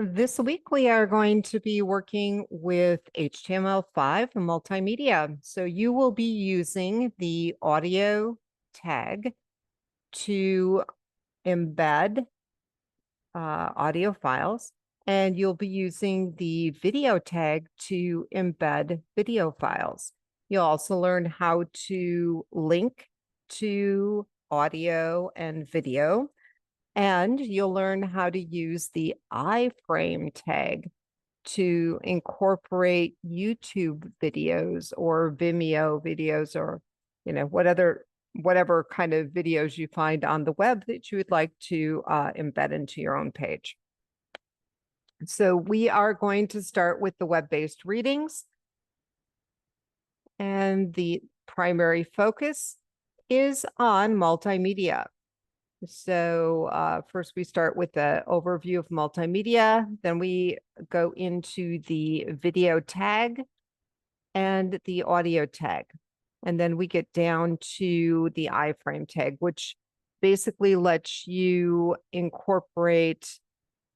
This week, we are going to be working with HTML5 multimedia. So you will be using the audio tag to embed audio files, and you'll be using the video tag to embed video files. You'll also learn how to link to audio and video. And you'll learn how to use the iframe tag to incorporate YouTube videos or Vimeo videos or, whatever kind of videos you find on the web that you would like to embed into your own page. So we are going to start with the web-based readings. And the primary focus is on multimedia. So first we start with the overview of multimedia, then we go into the video tag and the audio tag. And then we get down to the iframe tag, which basically lets you incorporate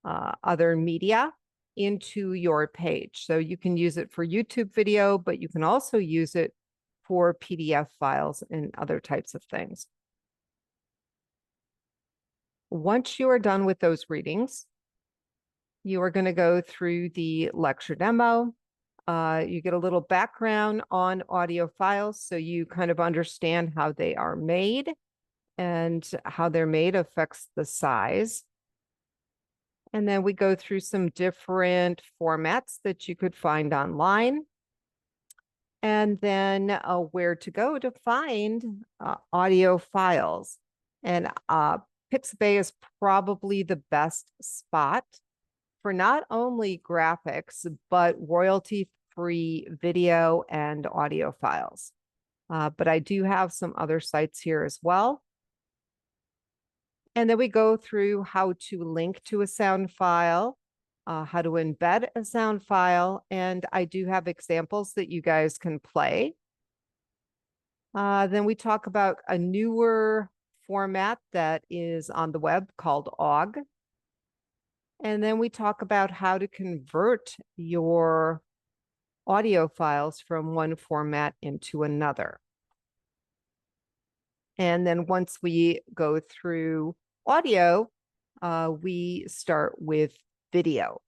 other media into your page. So you can use it for YouTube video, but you can also use it for PDF files and other types of things. Once you are done with those readings, you are going to go through the lecture demo. You get a little background on audio files, so you kind of understand how they are made, and how they're made affects the size. And then we go through some different formats that you could find online. And then where to go to find audio files. And Pixabay is probably the best spot for not only graphics, but royalty-free video and audio files. But I do have some other sites here as well. And then we go through how to link to a sound file, how to embed a sound file, and I do have examples that you guys can play. Then we talk about a newer format that is on the web called OGG. And then we talk about how to convert your audio files from one format into another. And then once we go through audio, we start with video.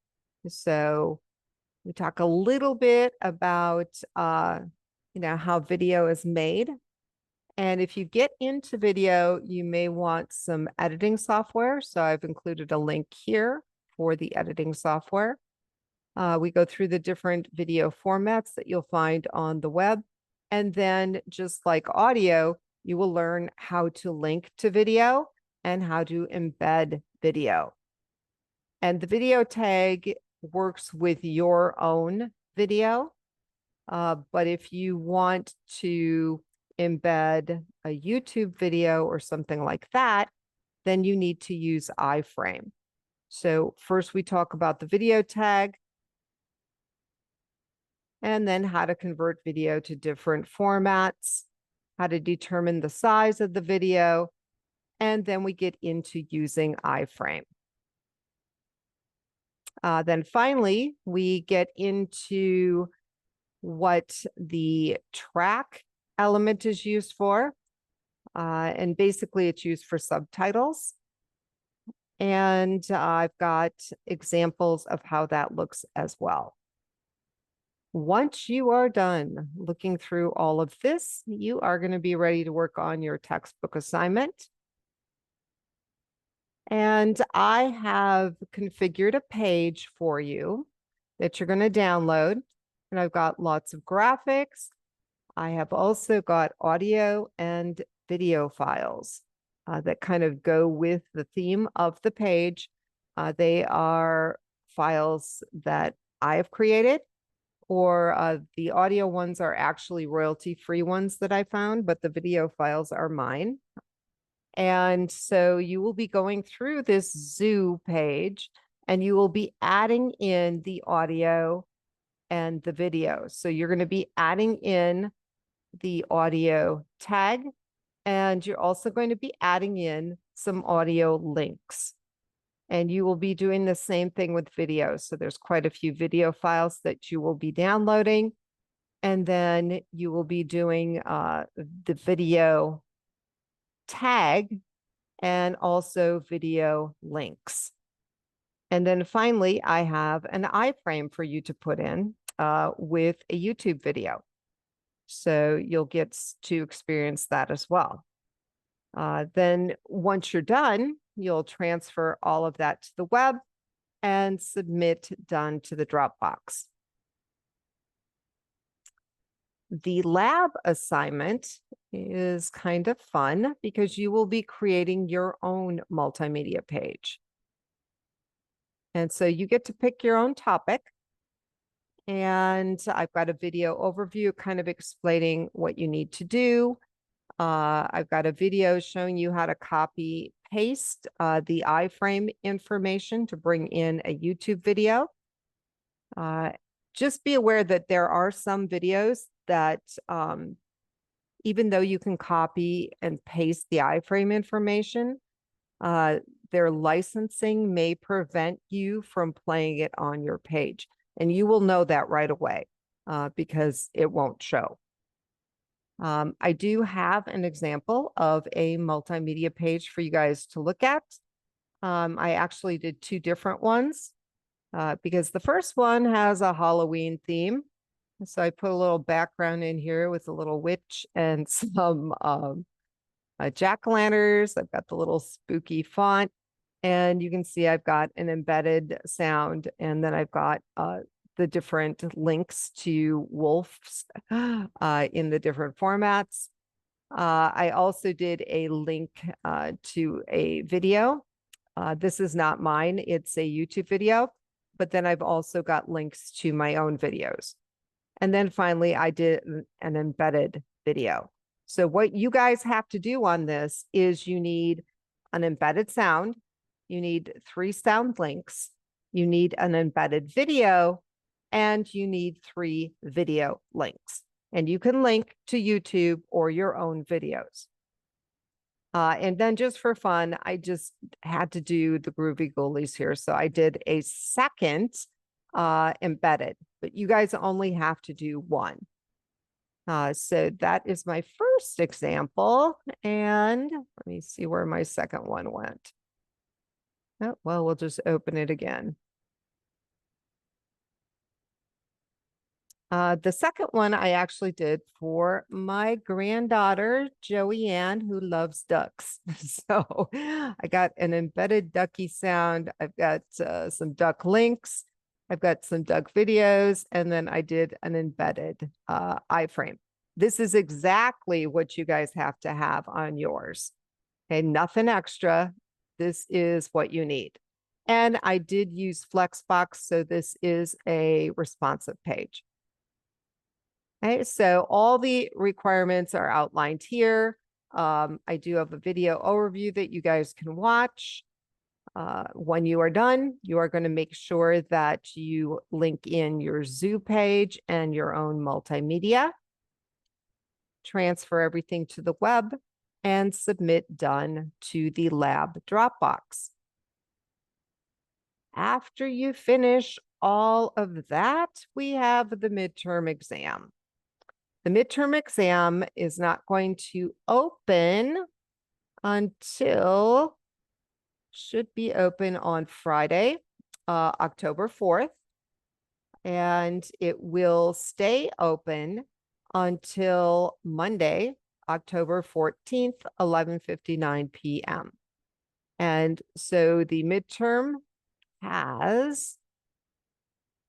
So we talk a little bit about, how video is made. And if you get into video, you may want some editing software. So I've included a link here for the editing software. We go through the different video formats that you'll find on the web. And then just like audio, you will learn how to link to video and how to embed video. And the video tag works with your own video. But if you want to embed a YouTube video or something like that, then you need to use iframe. So first we talk about the video tag, and then how to convert video to different formats, how to determine the size of the video, and then we get into using iframe. Then finally, we get into what the track element is used for. And basically it's used for subtitles. And I've got examples of how that looks as well. Once you are done looking through all of this, you are going to be ready to work on your textbook assignment. And I have configured a page for you that you're going to download. And I've got lots of graphics. I have also got audio and video files that kind of go with the theme of the page. They are files that I have created, or the audio ones are actually royalty-free ones that I found, but the video files are mine. And so you will be going through this zoo page, and you will be adding in the audio and the video. So you're going to be adding in the audio tag, and you're also going to be adding in some audio links. And you will be doing the same thing with videos. So there's quite a few video files that you will be downloading. And then you will be doing the video tag and also video links. And then finally, I have an iframe for you to put in with a YouTube video. So you'll get to experience that as well. Then once you're done, you'll transfer all of that to the web and submit done to the Dropbox. The lab assignment is kind of fun because you will be creating your own multimedia page. And so you get to pick your own topic. And I've got a video overview kind of explaining what you need to do. I've got a video showing you how to copy paste the iframe information to bring in a YouTube video. Just be aware that there are some videos that even though you can copy and paste the iframe information, their licensing may prevent you from playing it on your page. And you will know that right away because it won't show. I do have an example of a multimedia page for you guys to look at. I actually did two different ones because the first one has a Halloween theme. So I put a little background in here with a little witch and some jack-o'-lanterns. I've got the little spooky font. And you can see I've got an embedded sound, and then I've got the different links to wolves in the different formats. I also did a link to a video. This is not mine, it's a YouTube video, but then I've also got links to my own videos. And then finally, I did an embedded video. So what you guys have to do on this is you need an embedded sound, you need 3 sound links, you need an embedded video, and you need 3 video links. And you can link to YouTube or your own videos. And then just for fun, I just had to do the Groovy Ghoulies here. So I did a second embedded, but you guys only have to do 1. So that is my first example. And let me see where my second one went. Oh, well, we'll just open it again. The second one I actually did for my granddaughter, Joey Ann, who loves ducks. So I got an embedded ducky sound. I've got some duck links. I've got some duck videos, and then I did an embedded iframe. This is exactly what you guys have to have on yours. Okay, nothing extra. This is what you need. And I did use Flexbox, so this is a responsive page. Okay, so all the requirements are outlined here. I do have a video overview that you guys can watch. When you are done, you are going to make sure that you link in your zoo page and your own multimedia, transfer everything to the web, and submit done to the lab Dropbox. After you finish all of that, we have the midterm exam. The midterm exam is not going to open until, should be open on Friday, October 4th, and it will stay open until Monday, October 14th, 11:59 p.m. And so the midterm has,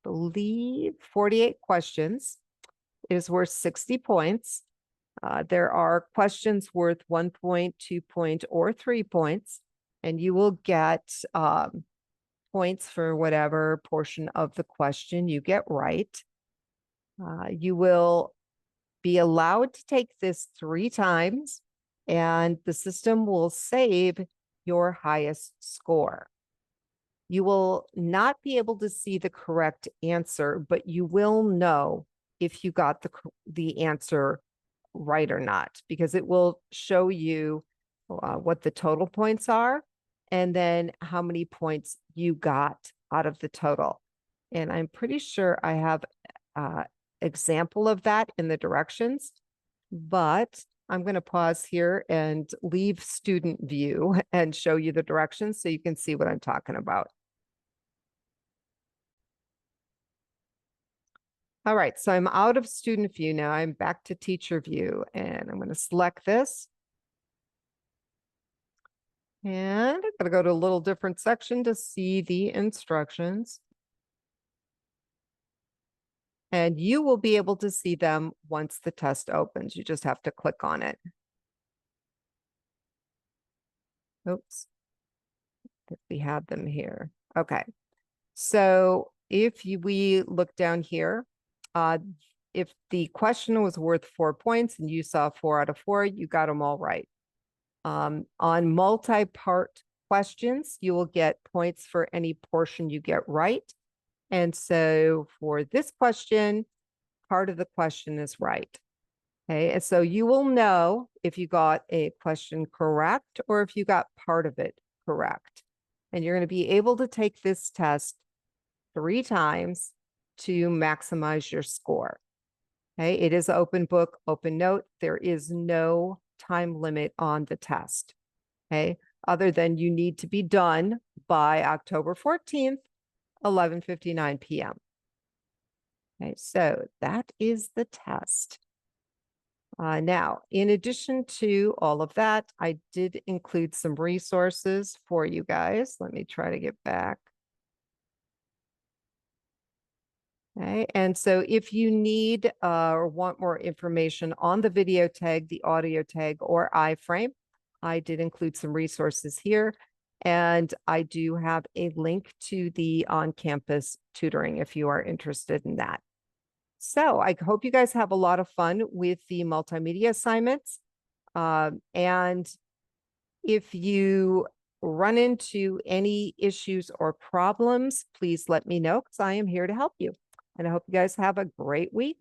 I believe, 48 questions. It is worth 60 points. There are questions worth 1 point, 2 point, or 3 points, and you will get points for whatever portion of the question you get right. You will be allowed to take this 3 times, and the system will save your highest score. You will not be able to see the correct answer, but you will know if you got the answer right or not, because it will show you what the total points are, and then how many points you got out of the total. And I'm pretty sure I have example of that in the directions, but I'm going to pause here and leave student view and show you the directions so you can see what I'm talking about. All right, so I'm out of student view now. I'm back to teacher view, and I'm going to select this. And I'm going to go to a little different section to see the instructions. And you will be able to see them once the test opens. You just have to click on it. Oops. If we have them here. Okay. So if we look down here, if the question was worth 4 points and you saw 4 out of 4, you got them all right. On multi-part questions, you will get points for any portion you get right. And so for this question, part of the question is right. Okay, and so you will know if you got a question correct or if you got part of it correct. And you're going to be able to take this test 3 times to maximize your score. Okay, it is open book, open note. There is no time limit on the test. Okay, other than you need to be done by October 14th, 11:59 p.m. Okay, so that is the test. Now, in addition to all of that, I did include some resources for you guys. Let me try to get back. Okay, and so if you need or want more information on the video tag, the audio tag, or iframe, I did include some resources here. And I do have a link to the on-campus tutoring if you are interested in that. So I hope you guys have a lot of fun with the multimedia assignments. And if you run into any issues or problems, please let me know because I am here to help you. And I hope you guys have a great week.